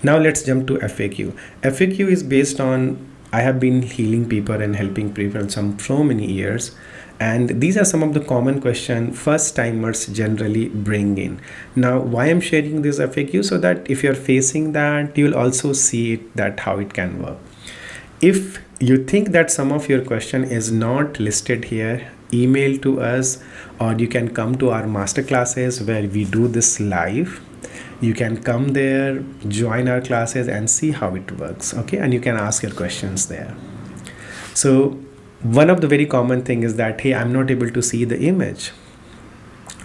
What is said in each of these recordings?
Now let's jump to FAQ. FAQ is based on, I have been healing people and helping people so many years, and these are some of the common questions first timers generally bring in. Now, why I'm sharing this FAQ, so that if you're facing that, you'll also see it, that how it can work. If you think that some of your question is not listed here, email to us, or you can come to our master classes where we do this live. You can come there, join our classes and see how it works. Okay, and you can ask your questions there. So one of the very common thing is that, hey, I'm not able to see the image.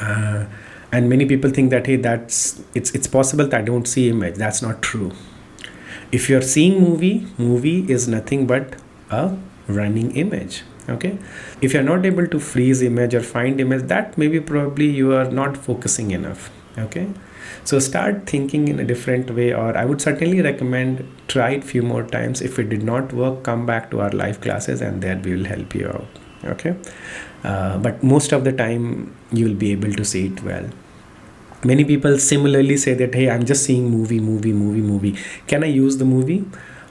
uh, and many people think that, hey, it's possible that I don't see image. That's not true. If you're seeing movie is nothing but a running image. Okay, if you're not able to freeze image or find image, that maybe probably you are not focusing enough. Okay, so start thinking in a different way, or I would certainly recommend try it few more times. If it did not work, come back to our live classes and there we will help you out. Okay, but most of the time you will be able to see it well. Many people similarly say that, hey, I'm just seeing movie, can I use the movie?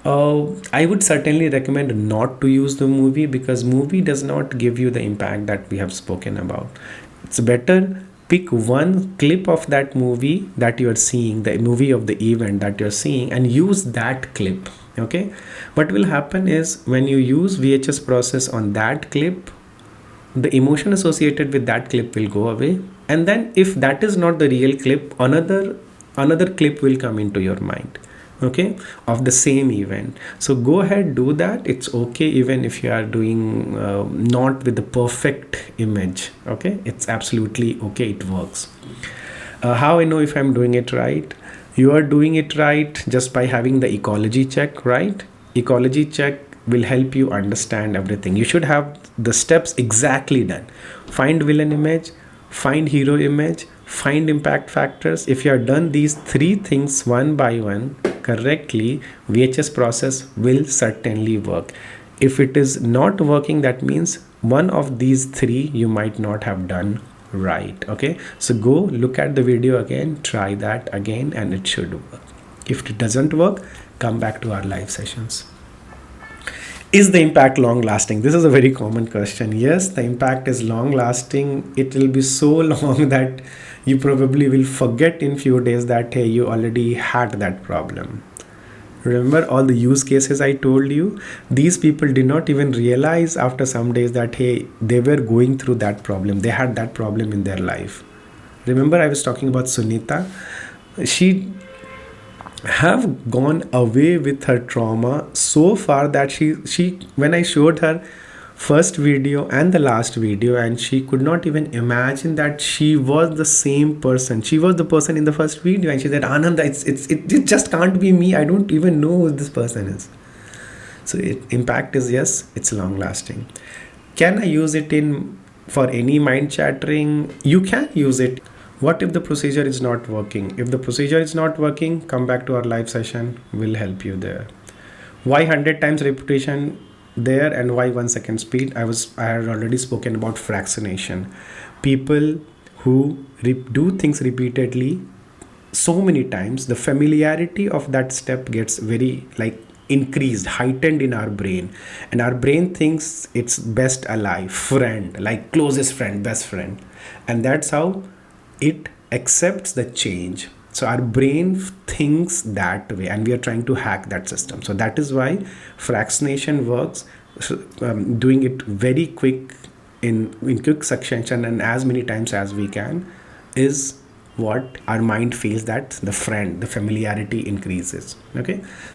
I would certainly recommend not to use the movie, because movie does not give you the impact that we have spoken about. It's better pick one clip of that movie that you are seeing, the movie of the event that you're seeing, and use that clip. Okay, what will happen is when you use VHS process on that clip, the emotion associated with that clip will go away, and then if that is not the real clip, another clip will come into your mind. Okay, of the same event. So go ahead, do that. It's okay even if you are doing not with the perfect image. Okay, it's absolutely okay, it works. How I know if I'm doing it right? You are doing it right just by having the ecology check, right? Ecology check will help you understand everything. You should have the steps exactly done. Find villain image, find hero image, find impact factors. If you have done these three things one by one correctly, VHS process will certainly work. If it is not working, that means one of these three you might not have done right. Okay, so go look at the video again, try that again, and it should work. If it doesn't work, come back to our live sessions. Is the impact long lasting? This is a very common question. Yes, the impact is long lasting. It will be so long that you probably will forget in few days that, hey, you already had that problem. Remember all the use cases I told you? These people did not even realize after some days that, hey, they were going through that problem. They had that problem in their life. Remember I was talking about Sunita? She have gone away with her trauma so far that she when I showed her first video and the last video, and she could not even imagine that she was the same person. She was the person in the first video, and she said, Anand, it just can't be me. I don't even know who this person is. So impact is, yes, it's long lasting. Can I use it in for any mind chattering? You can use it. What if the procedure is not working? If the procedure is not working, come back to our live session. We'll help you there. Why 100 times repetition there, and why 1 second speed? I had already spoken about fractionation. People who do things repeatedly so many times, the familiarity of that step gets very increased, heightened in our brain, and our brain thinks it's best ally, friend, like closest friend, best friend, and that's how it accepts the change. So our brain thinks that way, and we are trying to hack that system. So that is why fractionation works. Doing it very quick in quick succession and as many times as we can is what our mind feels that the familiarity increases. Okay,